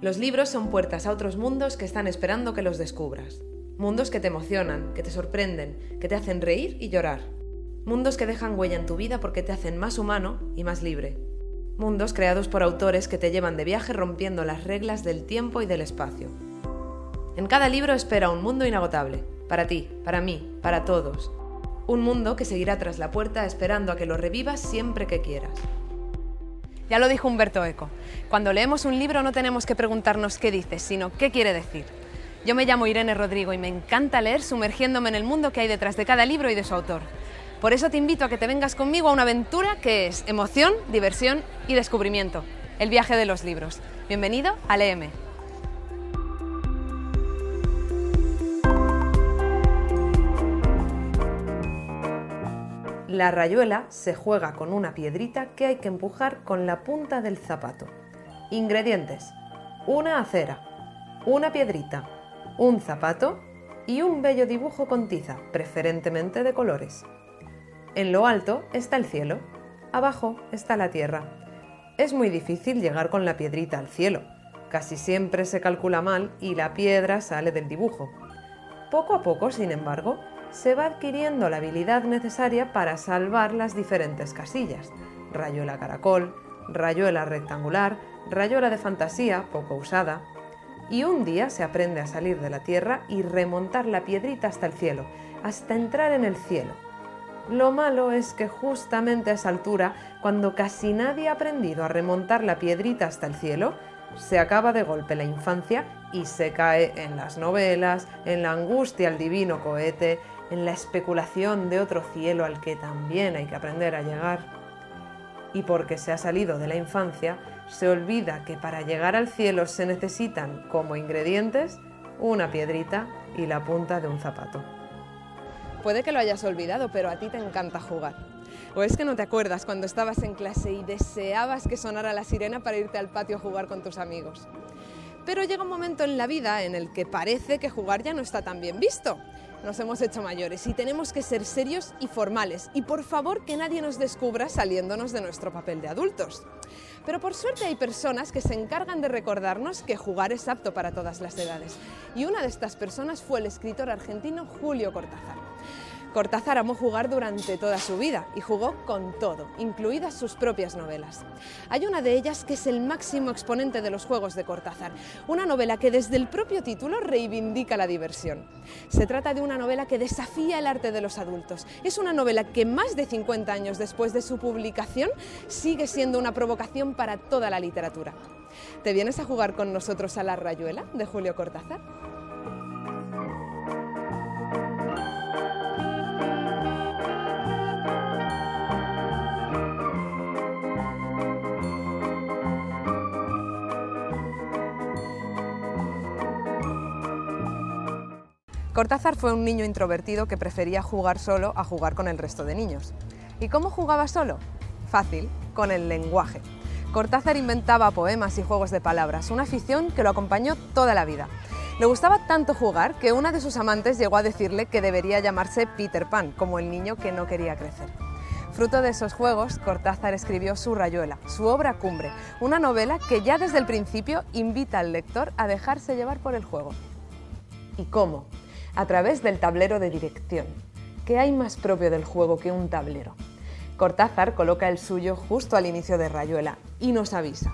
Los libros son puertas a otros mundos que están esperando que los descubras. Mundos que te emocionan, que te sorprenden, que te hacen reír y llorar. Mundos que dejan huella en tu vida porque te hacen más humano y más libre. Mundos creados por autores que te llevan de viaje rompiendo las reglas del tiempo y del espacio. En cada libro espera un mundo inagotable, para ti, para mí, para todos. Un mundo que seguirá tras la puerta esperando a que lo revivas siempre que quieras. Ya lo dijo Umberto Eco, cuando leemos un libro no tenemos que preguntarnos qué dice, sino qué quiere decir. Yo me llamo Irene Rodrigo y me encanta leer sumergiéndome en el mundo que hay detrás de cada libro y de su autor. Por eso te invito a que te vengas conmigo a una aventura que es emoción, diversión y descubrimiento. El viaje de los libros. Bienvenido a Léeme. La rayuela se juega con una piedrita que hay que empujar con la punta del zapato. Ingredientes: una acera, una piedrita, un zapato y un bello dibujo con tiza, preferentemente de colores. En lo alto está el cielo, abajo está la tierra. Es muy difícil llegar con la piedrita al cielo. Casi siempre se calcula mal y la piedra sale del dibujo. Poco a poco, sin embargo, se va adquiriendo la habilidad necesaria para salvar las diferentes casillas: rayuela caracol, rayuela rectangular, rayuela de fantasía, poco usada. Y un día se aprende a salir de la tierra y remontar la piedrita hasta el cielo, hasta entrar en el cielo. Lo malo es que justamente a esa altura, cuando casi nadie ha aprendido a remontar la piedrita hasta el cielo, se acaba de golpe la infancia y se cae en las novelas, en la angustia al divino cohete, en la especulación de otro cielo al que también hay que aprender a llegar. Y porque se ha salido de la infancia, se olvida que para llegar al cielo se necesitan, como ingredientes, una piedrita y la punta de un zapato. Puede que lo hayas olvidado, pero a ti te encanta jugar. ¿O es que no te acuerdas cuando estabas en clase y deseabas que sonara la sirena para irte al patio a jugar con tus amigos? Pero llega un momento en la vida en el que parece que jugar ya no está tan bien visto. Nos hemos hecho mayores y tenemos que ser serios y formales. Y por favor, que nadie nos descubra saliéndonos de nuestro papel de adultos. Pero por suerte hay personas que se encargan de recordarnos que jugar es apto para todas las edades. Y una de estas personas fue el escritor argentino Julio Cortázar. Cortázar amó jugar durante toda su vida y jugó con todo, incluidas sus propias novelas. Hay una de ellas que es el máximo exponente de los juegos de Cortázar, una novela que desde el propio título reivindica la diversión. Se trata de una novela que desafía el arte de los adultos. Es una novela que más de 50 años después de su publicación sigue siendo una provocación para toda la literatura. ¿Te vienes a jugar con nosotros a La rayuela de Julio Cortázar? Cortázar fue un niño introvertido que prefería jugar solo a jugar con el resto de niños. ¿Y cómo jugaba solo? Fácil, con el lenguaje. Cortázar inventaba poemas y juegos de palabras, una afición que lo acompañó toda la vida. Le gustaba tanto jugar que una de sus amantes llegó a decirle que debería llamarse Peter Pan, como el niño que no quería crecer. Fruto de esos juegos, Cortázar escribió Su rayuela, su obra cumbre, una novela que ya desde el principio invita al lector a dejarse llevar por el juego. ¿Y cómo? A través del tablero de dirección. ¿Qué hay más propio del juego que un tablero? Cortázar coloca el suyo justo al inicio de Rayuela y nos avisa.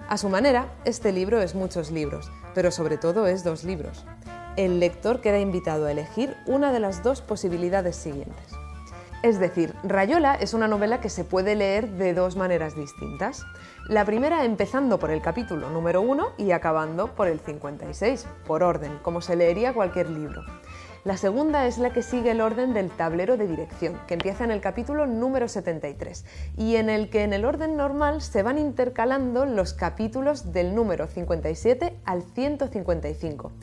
A su manera, este libro es muchos libros, pero sobre todo es 2 libros. El lector queda invitado a elegir una de las 2 posibilidades siguientes. Es decir, Rayuela es una novela que se puede leer de 2 maneras distintas. La primera empezando por el capítulo número 1 y acabando por el 56, por orden, como se leería cualquier libro. La segunda es la que sigue el orden del tablero de dirección, que empieza en el capítulo número 73, y en el que en el orden normal se van intercalando los capítulos del número 57 al 155.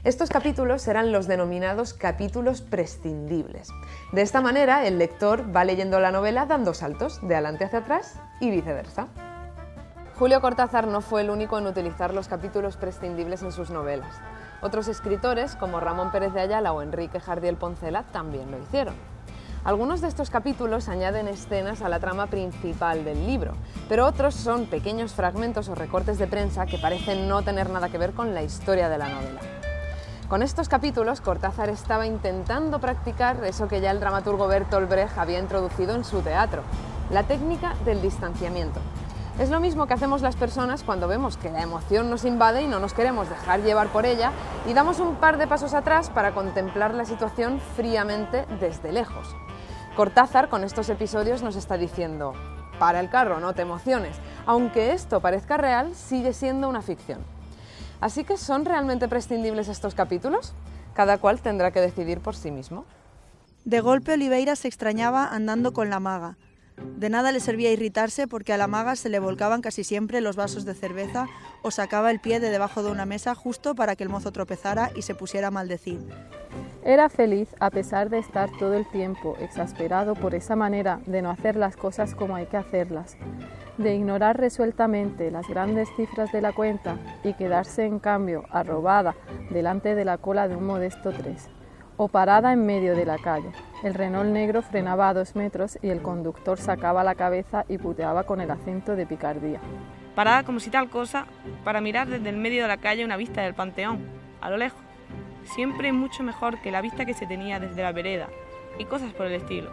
Estos capítulos serán los denominados capítulos prescindibles. De esta manera, el lector va leyendo la novela dando saltos de adelante hacia atrás y viceversa. Julio Cortázar no fue el único en utilizar los capítulos prescindibles en sus novelas. Otros escritores, como Ramón Pérez de Ayala o Enrique Jardiel Poncela, también lo hicieron. Algunos de estos capítulos añaden escenas a la trama principal del libro, pero otros son pequeños fragmentos o recortes de prensa que parecen no tener nada que ver con la historia de la novela. Con estos capítulos, Cortázar estaba intentando practicar eso que ya el dramaturgo Bertolt Brecht había introducido en su teatro, la técnica del distanciamiento. Es lo mismo que hacemos las personas cuando vemos que la emoción nos invade y no nos queremos dejar llevar por ella y damos un par de pasos atrás para contemplar la situación fríamente desde lejos. Cortázar con estos episodios nos está diciendo: para el carro, no te emociones. Aunque esto parezca real, sigue siendo una ficción. Así que ¿son realmente prescindibles estos capítulos? Cada cual tendrá que decidir por sí mismo. De golpe Oliveira se extrañaba andando con la maga. De nada le servía irritarse porque a la maga se le volcaban casi siempre los vasos de cerveza o sacaba el pie de debajo de una mesa justo para que el mozo tropezara y se pusiera a maldecir. Era feliz a pesar de estar todo el tiempo exasperado por esa manera de no hacer las cosas como hay que hacerlas, de ignorar resueltamente las grandes cifras de la cuenta y quedarse en cambio arrobada delante de la cola de un modesto 3. O parada en medio de la calle. El Renault negro frenaba a 2 metros y el conductor sacaba la cabeza y puteaba con el acento de picardía. Parada como si tal cosa, para mirar desde el medio de la calle una vista del Panteón, a lo lejos. Siempre mucho mejor que la vista que se tenía desde la vereda, y cosas por el estilo.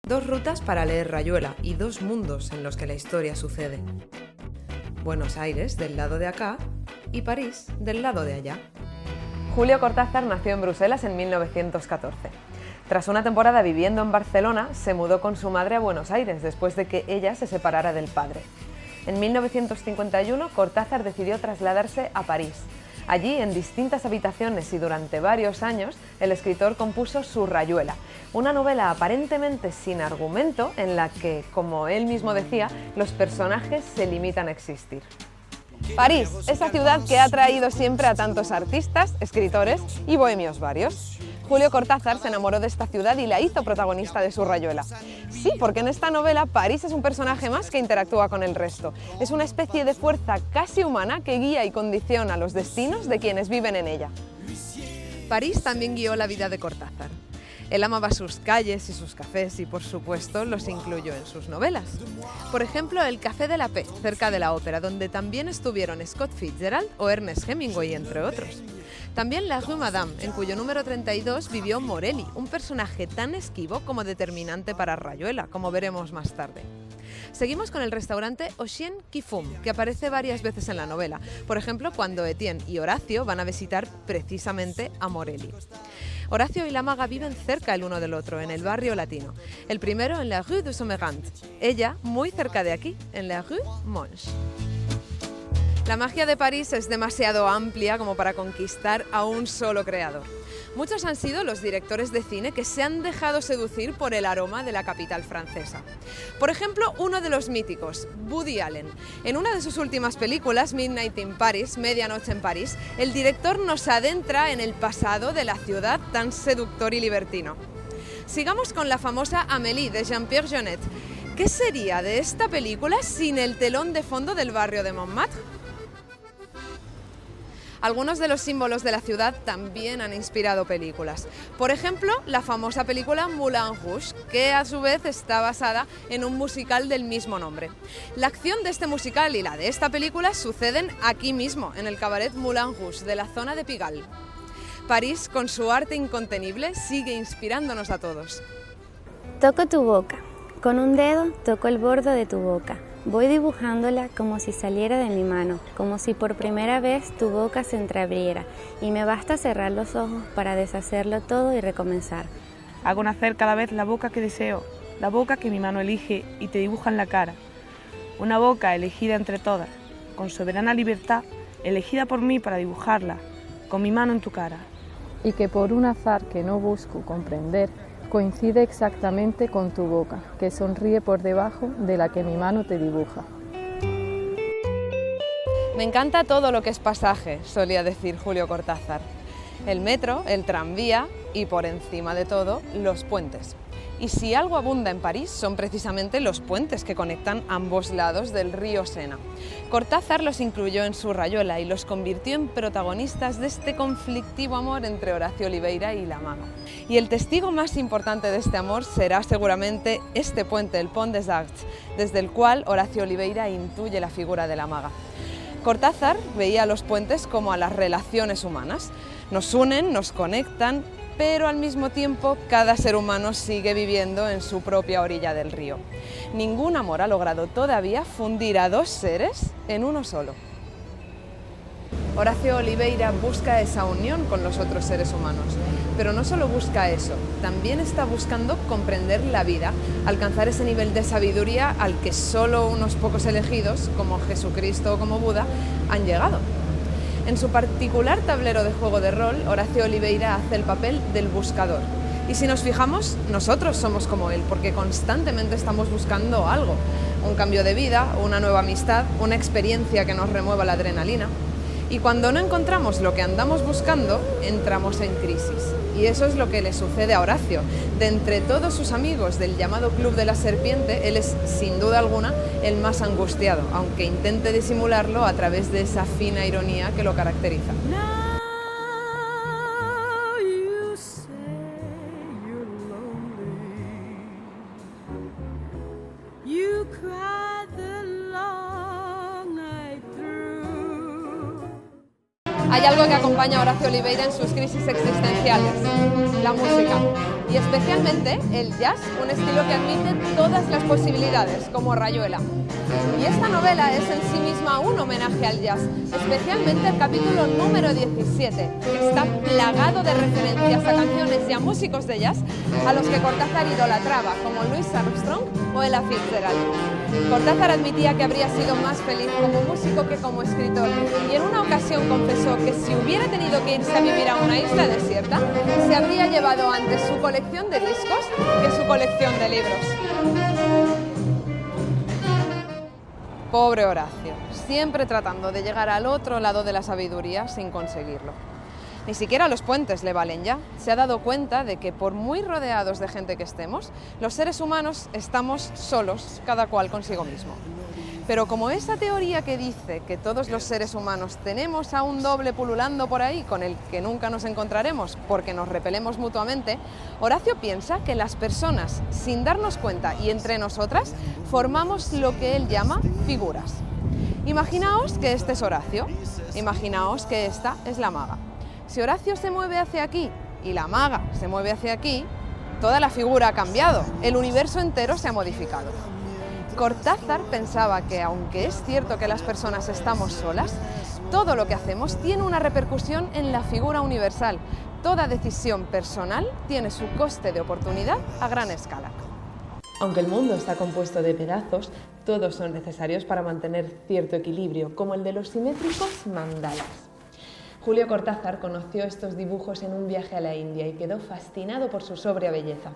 Dos rutas para leer Rayuela y dos mundos en los que la historia sucede. Buenos Aires del lado de acá y París del lado de allá. Julio Cortázar nació en Bruselas en 1914. Tras una temporada viviendo en Barcelona, se mudó con su madre a Buenos Aires después de que ella se separara del padre. En 1951, Cortázar decidió trasladarse a París. Allí, en distintas habitaciones y durante varios años, el escritor compuso su Rayuela, una novela aparentemente sin argumento en la que, como él mismo decía, los personajes se limitan a existir. París, esa ciudad que ha atraído siempre a tantos artistas, escritores y bohemios varios. Julio Cortázar se enamoró de esta ciudad y la hizo protagonista de su Rayuela. Sí, porque en esta novela París es un personaje más que interactúa con el resto. Es una especie de fuerza casi humana que guía y condiciona los destinos de quienes viven en ella. París también guió la vida de Cortázar. Él amaba sus calles y sus cafés y, por supuesto, los incluyó en sus novelas. Por ejemplo, el Café de la Paix, cerca de la ópera, donde también estuvieron Scott Fitzgerald o Ernest Hemingway, entre otros. También la Rue Madame, en cuyo número 32 vivió Morelli, un personaje tan esquivo como determinante para Rayuela, como veremos más tarde. Seguimos con el restaurante Au Chien qui Fume, que aparece varias veces en la novela, por ejemplo, cuando Etienne y Horacio van a visitar precisamente a Morelli. Horacio y la maga viven cerca el uno del otro, en el barrio latino. El primero en la Rue du Sommerant, ella muy cerca de aquí, en la Rue Monge. La magia de París es demasiado amplia como para conquistar a un solo creador. Muchos han sido los directores de cine que se han dejado seducir por el aroma de la capital francesa. Por ejemplo, uno de los míticos, Woody Allen. En una de sus últimas películas, Midnight in Paris, Medianoche en París, el director nos adentra en el pasado de la ciudad tan seductor y libertino. Sigamos con la famosa Amélie de Jean-Pierre Jeunet. ¿Qué sería de esta película sin el telón de fondo del barrio de Montmartre? Algunos de los símbolos de la ciudad también han inspirado películas. Por ejemplo, la famosa película Moulin Rouge, que a su vez está basada en un musical del mismo nombre. La acción de este musical y la de esta película suceden aquí mismo, en el cabaret Moulin Rouge de la zona de Pigalle. París, con su arte incontenible, sigue inspirándonos a todos. Toco tu boca. Con un dedo toco el borde de tu boca. Voy dibujándola como si saliera de mi mano, como si por primera vez tu boca se entreabriera y me basta cerrar los ojos para deshacerlo todo y recomenzar. Hago nacer cada vez la boca que deseo, la boca que mi mano elige y te dibuja en la cara. Una boca elegida entre todas, con soberana libertad, elegida por mí para dibujarla, con mi mano en tu cara. Y que por un azar que no busco comprender, coincide exactamente con tu boca, que sonríe por debajo de la que mi mano te dibuja. Me encanta todo lo que es pasaje, solía decir Julio Cortázar. El metro, el tranvía y, por encima de todo, los puentes. Y si algo abunda en París son precisamente los puentes que conectan ambos lados del río Sena. Cortázar los incluyó en su Rayuela y los convirtió en protagonistas de este conflictivo amor entre Horacio Oliveira y la maga. Y el testigo más importante de este amor será seguramente este puente, el Pont des Arts, desde el cual Horacio Oliveira intuye la figura de la maga. Cortázar veía a los puentes como a las relaciones humanas. Nos unen, nos conectan, pero al mismo tiempo cada ser humano sigue viviendo en su propia orilla del río. Ningún amor ha logrado todavía fundir a dos seres en uno solo. Horacio Oliveira busca esa unión con los otros seres humanos, pero no solo busca eso, también está buscando comprender la vida, alcanzar ese nivel de sabiduría al que solo unos pocos elegidos, como Jesucristo o como Buda, han llegado. En su particular tablero de juego de rol, Horacio Oliveira hace el papel del buscador. Y si nos fijamos, nosotros somos como él, porque constantemente estamos buscando algo. Un cambio de vida, una nueva amistad, una experiencia que nos remueva la adrenalina. Y cuando no encontramos lo que andamos buscando, entramos en crisis. Y eso es lo que le sucede a Horacio. De entre todos sus amigos del llamado Club de la Serpiente, él es, sin duda alguna, el más angustiado, aunque intente disimularlo a través de esa fina ironía que lo caracteriza. Hay algo que acompaña a Horacio Oliveira en sus crisis existenciales, la música, y especialmente el jazz, un estilo que admite todas las posibilidades, como Rayuela. Y esta novela es en sí misma un homenaje al jazz, especialmente el capítulo número 17, que está plagado de referencias a canciones y a músicos de jazz a los que Cortázar idolatraba, como Louis Armstrong o Ella Fitzgerald. Cortázar admitía que habría sido más feliz como músico que como escritor, y en una ocasión confesó que si hubiera tenido que irse a vivir a una isla desierta, se habría llevado antes su colección de discos que su colección de libros. Pobre Horacio, siempre tratando de llegar al otro lado de la sabiduría sin conseguirlo. Ni siquiera los puentes le valen ya. Se ha dado cuenta de que por muy rodeados de gente que estemos, los seres humanos estamos solos, cada cual consigo mismo. Pero como esa teoría que dice que todos los seres humanos tenemos a un doble pululando por ahí con el que nunca nos encontraremos porque nos repelemos mutuamente, Horacio piensa que las personas, sin darnos cuenta y entre nosotras, formamos lo que él llama figuras. Imaginaos que este es Horacio, imaginaos que esta es la maga. Si Horacio se mueve hacia aquí y la maga se mueve hacia aquí, toda la figura ha cambiado, el universo entero se ha modificado. Cortázar pensaba que, aunque es cierto que las personas estamos solas, todo lo que hacemos tiene una repercusión en la figura universal. Toda decisión personal tiene su coste de oportunidad a gran escala. Aunque el mundo está compuesto de pedazos, todos son necesarios para mantener cierto equilibrio, como el de los simétricos mandalas. Julio Cortázar conoció estos dibujos en un viaje a la India y quedó fascinado por su sobria belleza.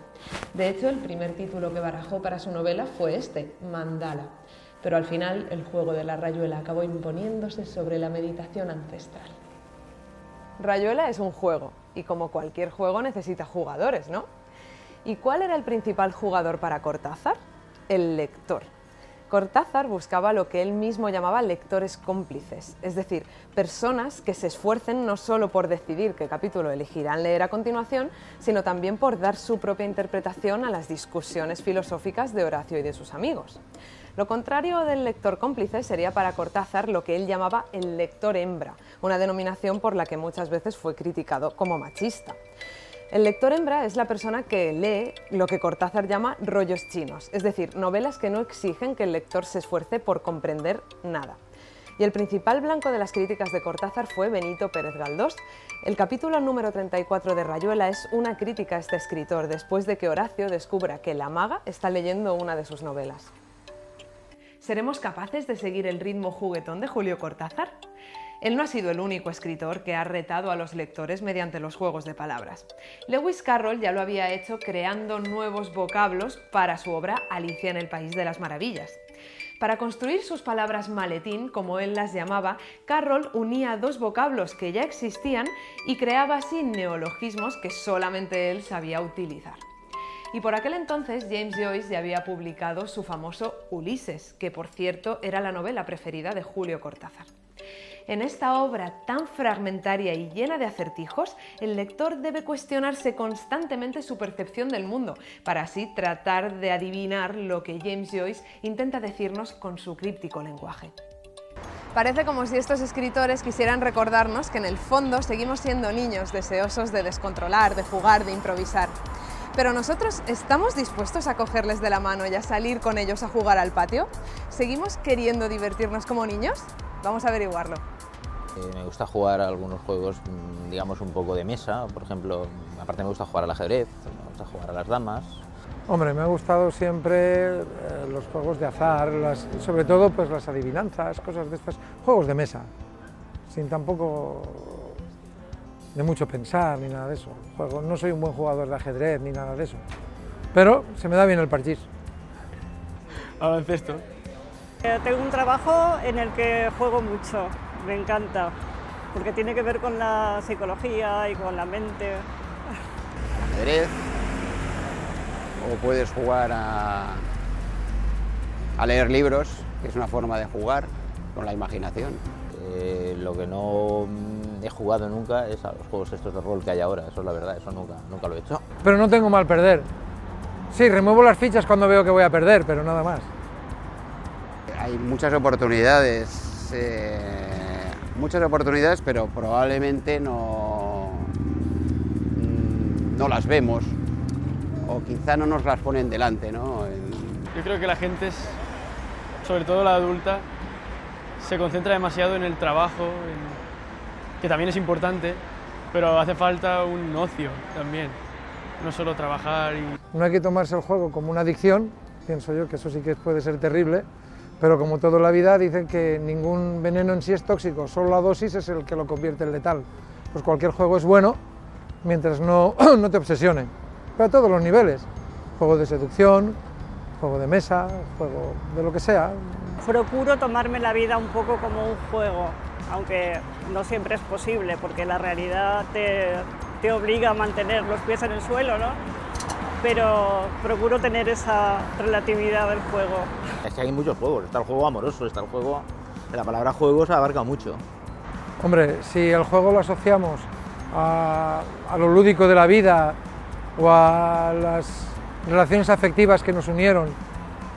De hecho, el primer título que barajó para su novela fue este, Mandala. Pero al final, el juego de la rayuela acabó imponiéndose sobre la meditación ancestral. Rayuela es un juego, y como cualquier juego necesita jugadores, ¿no? ¿Y cuál era el principal jugador para Cortázar? El lector. Cortázar buscaba lo que él mismo llamaba lectores cómplices, es decir, personas que se esfuercen no solo por decidir qué capítulo elegirán leer a continuación, sino también por dar su propia interpretación a las discusiones filosóficas de Horacio y de sus amigos. Lo contrario del lector cómplice sería para Cortázar lo que él llamaba el lector hembra, una denominación por la que muchas veces fue criticado como machista. El lector hembra es la persona que lee lo que Cortázar llama rollos chinos, es decir, novelas que no exigen que el lector se esfuerce por comprender nada. Y el principal blanco de las críticas de Cortázar fue Benito Pérez Galdós. El capítulo número 34 de Rayuela es una crítica a este escritor, después de que Horacio descubra que la maga está leyendo una de sus novelas. ¿Seremos capaces de seguir el ritmo juguetón de Julio Cortázar? Él no ha sido el único escritor que ha retado a los lectores mediante los juegos de palabras. Lewis Carroll ya lo había hecho creando nuevos vocablos para su obra Alicia en el País de las Maravillas. Para construir sus palabras maletín, como él las llamaba, Carroll unía dos vocablos que ya existían y creaba así neologismos que solamente él sabía utilizar. Y por aquel entonces James Joyce ya había publicado su famoso Ulises, que por cierto era la novela preferida de Julio Cortázar. En esta obra tan fragmentaria y llena de acertijos, el lector debe cuestionarse constantemente su percepción del mundo, para así tratar de adivinar lo que James Joyce intenta decirnos con su críptico lenguaje. Parece como si estos escritores quisieran recordarnos que en el fondo seguimos siendo niños deseosos de descontrolar, de jugar, de improvisar. Pero nosotros, ¿estamos dispuestos a cogerles de la mano y a salir con ellos a jugar al patio? ¿Seguimos queriendo divertirnos como niños? Vamos a averiguarlo. Me gusta jugar a algunos juegos, digamos, un poco de mesa. Por ejemplo, aparte me gusta jugar al ajedrez, me gusta jugar a las damas. Hombre, me ha gustado siempre los juegos de azar, sobre todo pues las adivinanzas, cosas de estas, juegos de mesa, sin tampoco de mucho pensar ni nada de eso. No soy un buen jugador de ajedrez ni nada de eso, pero se me da bien el parchís. Baloncesto. Tengo un trabajo en el que juego mucho, me encanta, porque tiene que ver con la psicología y con la mente. Ajedrez, o puedes jugar a leer libros, que es una forma de jugar con la imaginación. Lo que no he jugado nunca es a los juegos estos de rol que hay ahora, eso es la verdad, eso nunca lo he hecho. Pero no tengo mal perder. Sí, remuevo las fichas cuando veo que voy a perder, pero nada más. Hay muchas oportunidades, pero probablemente no las vemos, o quizá no nos las ponen delante, ¿no? Yo creo que la gente, sobre todo la adulta, se concentra demasiado en el trabajo, que también es importante, pero hace falta un ocio también, no solo trabajar y... No hay que tomarse el juego como una adicción, pienso yo que eso sí que puede ser terrible, pero como toda la vida dicen que ningún veneno en sí es tóxico, solo la dosis es el que lo convierte en letal. Pues cualquier juego es bueno mientras no te obsesione, pero a todos los niveles, juego de seducción, juego de mesa, juego de lo que sea. Procuro tomarme la vida un poco como un juego, aunque no siempre es posible, porque la realidad te obliga a mantener los pies en el suelo, ¿no? Pero procuro tener esa relatividad del juego. Es que hay muchos juegos, está el juego amoroso, está el juego... La palabra juegos abarca mucho. Hombre, si el juego lo asociamos a lo lúdico de la vida o a las relaciones afectivas que nos unieron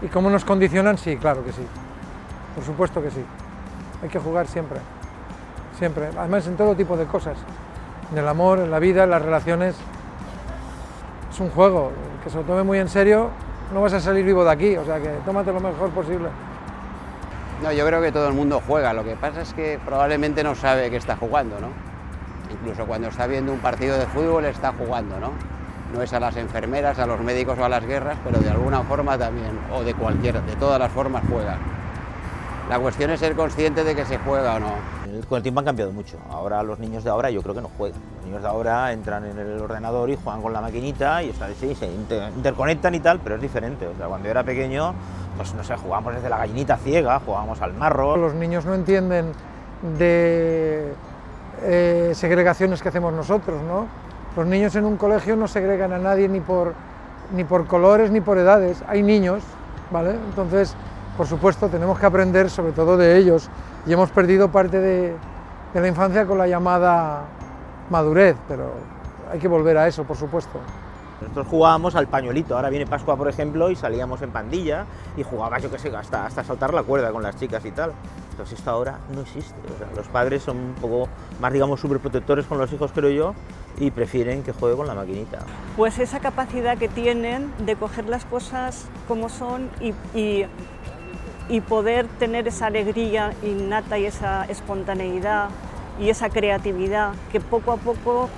y cómo nos condicionan, sí, claro que sí. Por supuesto que sí. Hay que jugar siempre, siempre. Además en todo tipo de cosas. En el amor, en la vida, en las relaciones. Es un juego, que se lo tome muy en serio, no vas a salir vivo de aquí, o sea que tómate lo mejor posible. No, yo creo que todo el mundo juega, lo que pasa es que probablemente no sabe que está jugando, ¿no? Incluso cuando está viendo un partido de fútbol está jugando, ¿no? No es a las enfermeras, a los médicos o a las guerras, pero de alguna forma también, o de todas las formas juega. La cuestión es ser consciente de que se juega o no. Con el tiempo han cambiado mucho. Ahora los niños de ahora yo creo que no juegan. Los niños de ahora entran en el ordenador y juegan con la maquinita y sí, se interconectan y tal, pero es diferente. O sea, cuando yo era pequeño, pues no sé, jugábamos desde la gallinita ciega, jugábamos al marro. Los niños no entienden de segregaciones que hacemos nosotros, ¿no? Los niños en un colegio no segregan a nadie ni por colores ni por edades. Hay niños, ¿vale? Entonces, por supuesto, tenemos que aprender sobre todo de ellos y hemos perdido parte de la infancia con la llamada madurez, pero hay que volver a eso, por supuesto. Nosotros jugábamos al pañuelito, ahora viene Pascua, por ejemplo, y salíamos en pandilla y jugabas, yo qué sé, hasta saltar la cuerda con las chicas y tal. Entonces esto ahora no existe, o sea, los padres son un poco más, digamos, superprotectores con los hijos, creo yo, y prefieren que juegue con la maquinita. Pues esa capacidad que tienen de coger las cosas como son y poder tener esa alegría innata y esa espontaneidad y esa creatividad que poco a poco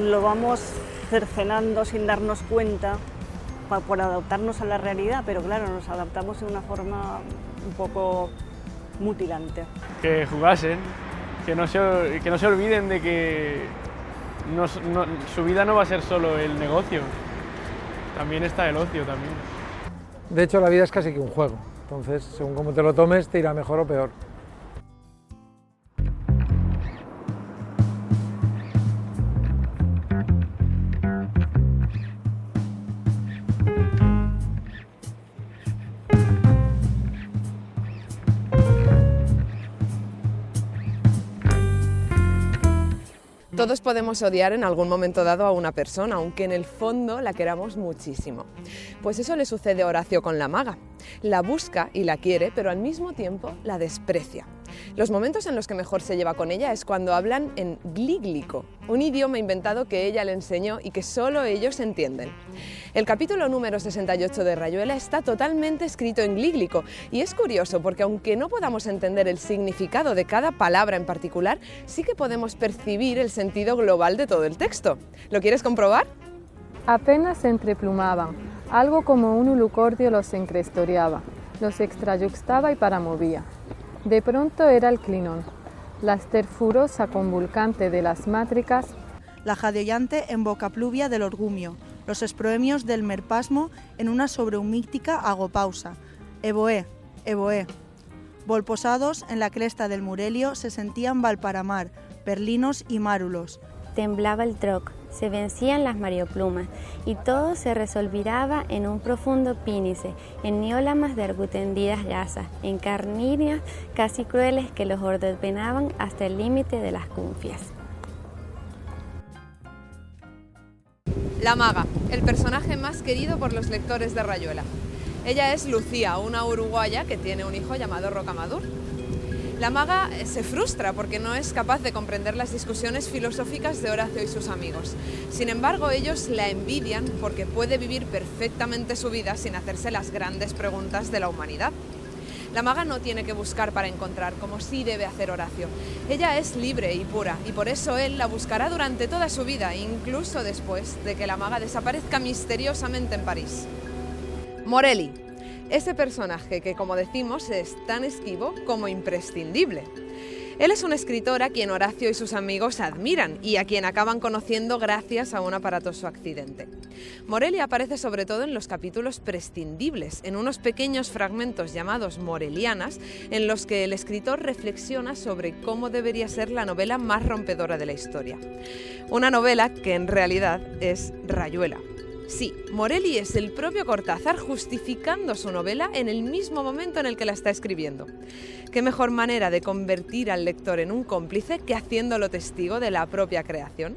lo vamos cercenando sin darnos cuenta por adaptarnos a la realidad, pero claro, nos adaptamos de una forma un poco mutilante. Que jugasen, que no se olviden de que su vida no va a ser solo el negocio, también está el ocio también. De hecho, la vida es casi que un juego, entonces, según cómo te lo tomes, te irá mejor o peor. Todos podemos odiar en algún momento dado a una persona, aunque en el fondo la queramos muchísimo. Pues eso le sucede a Horacio con la maga. La busca y la quiere, pero al mismo tiempo la desprecia. Los momentos en los que mejor se lleva con ella es cuando hablan en glíglico, un idioma inventado que ella le enseñó y que solo ellos entienden. El capítulo número 68 de Rayuela está totalmente escrito en glíglico y es curioso porque aunque no podamos entender el significado de cada palabra en particular, sí que podemos percibir el sentido global de todo el texto. ¿Lo quieres comprobar? Apenas se entreplumaban, algo como un ulucordio los encrestoreaba, los extrayuxtaba y paramovía. De pronto era el clinón, la esterfurosa convulcante de las mátricas, la jadeante en boca pluvia del orgumio, los esproemios del merpasmo en una sobreumíctica agopausa. Evoé, evoé. Volposados en la cresta del Murelio se sentían Valparamar, perlinos y márulos. Temblaba el troc, se vencían las marioplumas y todo se resolviraba en un profundo pínice, en niólamas de argutendidas gasas, en carníneas casi crueles que los ordenaban hasta el límite de las cunfias. La maga, el personaje más querido por los lectores de Rayuela. Ella es Lucía, una uruguaya que tiene un hijo llamado Rocamadour. La maga se frustra porque no es capaz de comprender las discusiones filosóficas de Horacio y sus amigos. Sin embargo, ellos la envidian porque puede vivir perfectamente su vida sin hacerse las grandes preguntas de la humanidad. La maga no tiene que buscar para encontrar, como sí debe hacer Horacio. Ella es libre y pura, y por eso él la buscará durante toda su vida, incluso después de que la maga desaparezca misteriosamente en París. Morelli. Ese personaje que, como decimos, es tan esquivo como imprescindible. Él es un escritor a quien Horacio y sus amigos admiran y a quien acaban conociendo gracias a un aparatoso accidente. Morelli aparece sobre todo en los capítulos prescindibles, en unos pequeños fragmentos llamados morelianas, en los que el escritor reflexiona sobre cómo debería ser la novela más rompedora de la historia. Una novela que en realidad es Rayuela. Sí, Morelli es el propio Cortázar justificando su novela en el mismo momento en el que la está escribiendo. ¿Qué mejor manera de convertir al lector en un cómplice que haciéndolo testigo de la propia creación?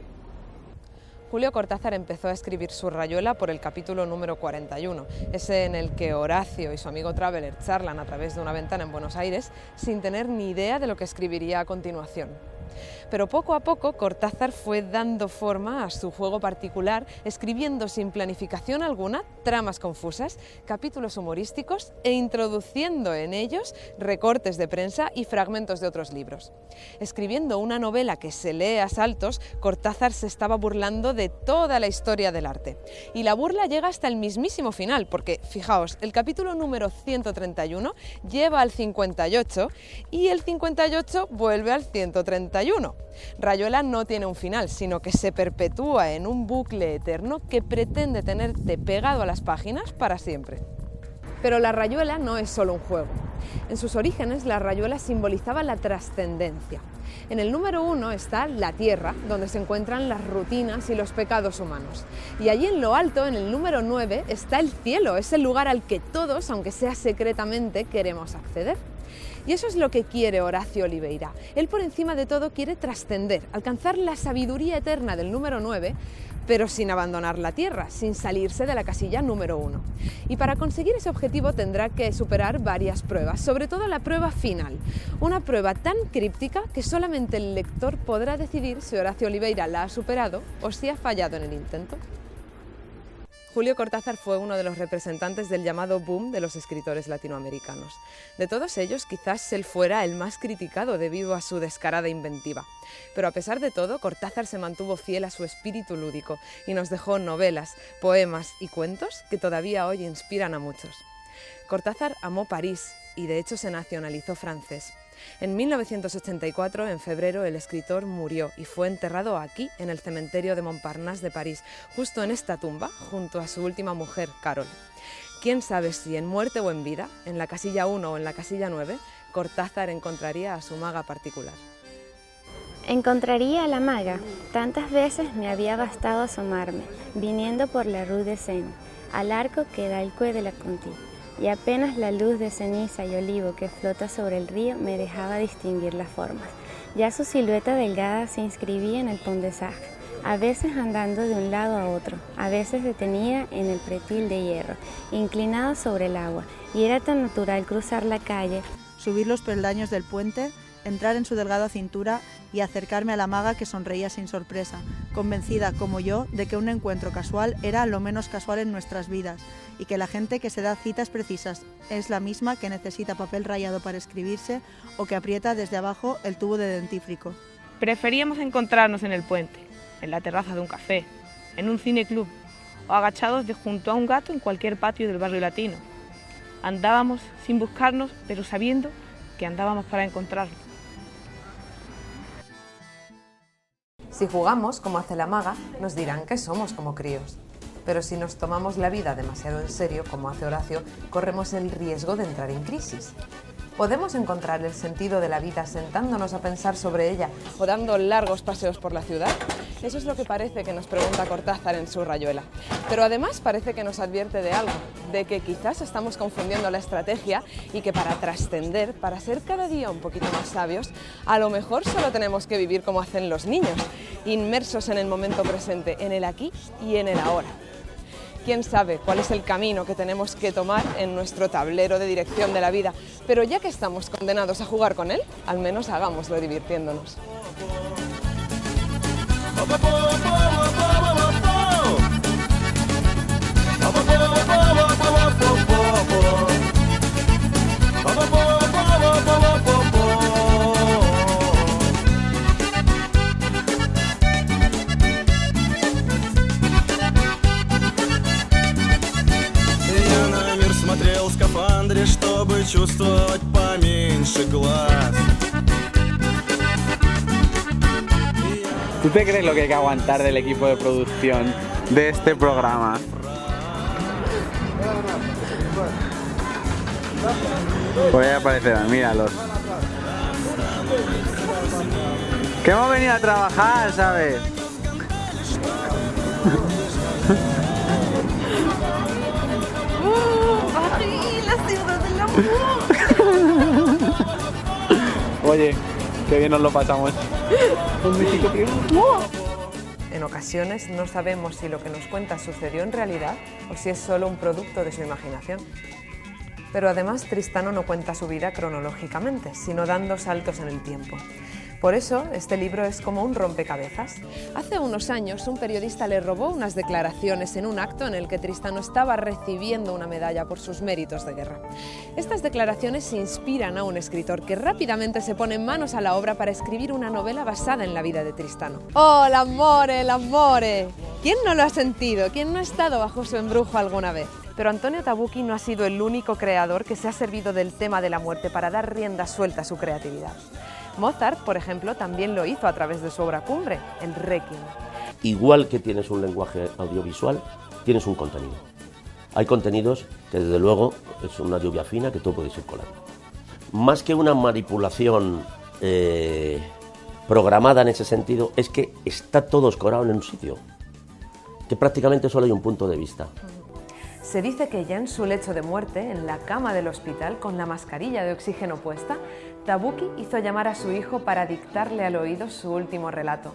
Julio Cortázar empezó a escribir su Rayuela por el capítulo número 41, ese en el que Horacio y su amigo Traveller charlan a través de una ventana en Buenos Aires sin tener ni idea de lo que escribiría a continuación. Pero poco a poco Cortázar fue dando forma a su juego particular, escribiendo sin planificación alguna tramas confusas, capítulos humorísticos e introduciendo en ellos recortes de prensa y fragmentos de otros libros. Escribiendo una novela que se lee a saltos, Cortázar se estaba burlando de toda la historia del arte. Y la burla llega hasta el mismísimo final, porque, fijaos, el capítulo número 131 lleva al 58 y el 58 vuelve al 131. Rayuela no tiene un final, sino que se perpetúa en un bucle eterno que pretende tenerte pegado a las páginas para siempre. Pero la Rayuela no es solo un juego. En sus orígenes, la Rayuela simbolizaba la trascendencia. En el número 1 está la tierra, donde se encuentran las rutinas y los pecados humanos. Y allí en lo alto, en el número 9, está el cielo, es el lugar al que todos, aunque sea secretamente, queremos acceder. Y eso es lo que quiere Horacio Oliveira. Él por encima de todo quiere trascender, alcanzar la sabiduría eterna del número 9, pero sin abandonar la tierra, sin salirse de la casilla número 1. Y para conseguir ese objetivo tendrá que superar varias pruebas, sobre todo la prueba final. Una prueba tan críptica que solamente el lector podrá decidir si Horacio Oliveira la ha superado o si ha fallado en el intento. Julio Cortázar fue uno de los representantes del llamado boom de los escritores latinoamericanos. De todos ellos, quizás él fuera el más criticado debido a su descarada inventiva. Pero a pesar de todo, Cortázar se mantuvo fiel a su espíritu lúdico y nos dejó novelas, poemas y cuentos que todavía hoy inspiran a muchos. Cortázar amó París y de hecho se nacionalizó francés. En 1984, en febrero, el escritor murió y fue enterrado aquí, en el cementerio de Montparnasse de París, justo en esta tumba, junto a su última mujer, Carol. ¿Quién sabe si en muerte o en vida, en la casilla 1 o en la casilla 9, Cortázar encontraría a su maga particular? Encontraría a la maga. Tantas veces me había bastado asomarme, viniendo por la Rue de Seine, al arco que da el Quai de la Conti. Y apenas la luz de ceniza y olivo que flota sobre el río me dejaba distinguir las formas. Ya su silueta delgada se inscribía en el Pont des Arts, a veces andando de un lado a otro, a veces detenida en el pretil de hierro, inclinada sobre el agua, y era tan natural cruzar la calle, subir los peldaños del puente, entrar en su delgada cintura y acercarme a la maga que sonreía sin sorpresa, convencida, como yo, de que un encuentro casual era lo menos casual en nuestras vidas y que la gente que se da citas precisas es la misma que necesita papel rayado para escribirse o que aprieta desde abajo el tubo de dentífrico. Preferíamos encontrarnos en el puente, en la terraza de un café, en un cineclub o agachados junto a un gato en cualquier patio del barrio latino. Andábamos sin buscarnos, pero sabiendo que andábamos para encontrarnos. Si jugamos como hace la maga, nos dirán que somos como críos. Pero si nos tomamos la vida demasiado en serio, como hace Horacio, corremos el riesgo de entrar en crisis. ¿Podemos encontrar el sentido de la vida sentándonos a pensar sobre ella o dando largos paseos por la ciudad? Eso es lo que parece que nos pregunta Cortázar en su Rayuela. Pero además parece que nos advierte de algo, de que quizás estamos confundiendo la estrategia y que para trascender, para ser cada día un poquito más sabios, a lo mejor solo tenemos que vivir como hacen los niños, inmersos en el momento presente, en el aquí y en el ahora. ¿Quién sabe cuál es el camino que tenemos que tomar en nuestro tablero de dirección de la vida? Pero ya que estamos condenados a jugar con él, al menos hagámoslo divirtiéndonos. Смотрел в скафандре, чтобы чувствовать поменьше глаз. ¿Tú te crees lo que hay que aguantar del equipo de producción de este programa? Pues ya aparecerán, míralos. Que hemos venido a trabajar, ¿sabes? Oye, qué bien nos lo pasamos. En ocasiones no sabemos si lo que nos cuenta sucedió en realidad o si es solo un producto de su imaginación. Pero además Tristano no cuenta su vida cronológicamente, sino dando saltos en el tiempo. Por eso, este libro es como un rompecabezas. Hace unos años, un periodista le robó unas declaraciones en un acto en el que Tristano estaba recibiendo una medalla por sus méritos de guerra. Estas declaraciones inspiran a un escritor que rápidamente se pone manos a la obra para escribir una novela basada en la vida de Tristano. ¡Oh, l'amore, l'amore! ¿Quién no lo ha sentido? ¿Quién no ha estado bajo su embrujo alguna vez? Pero Antonio Tabucchi no ha sido el único creador que se ha servido del tema de la muerte para dar rienda suelta a su creatividad. Mozart, por ejemplo, también lo hizo a través de su obra cumbre, el Requiem. Igual que tienes un lenguaje audiovisual, tienes un contenido. Hay contenidos que desde luego es una lluvia fina que tú puedes ir colando. Más que una manipulación programada en ese sentido, es que está todo escorado en un sitio, que prácticamente solo hay un punto de vista. Se dice que ya en su lecho de muerte, en la cama del hospital, con la mascarilla de oxígeno puesta, Tabucchi hizo llamar a su hijo para dictarle al oído su último relato.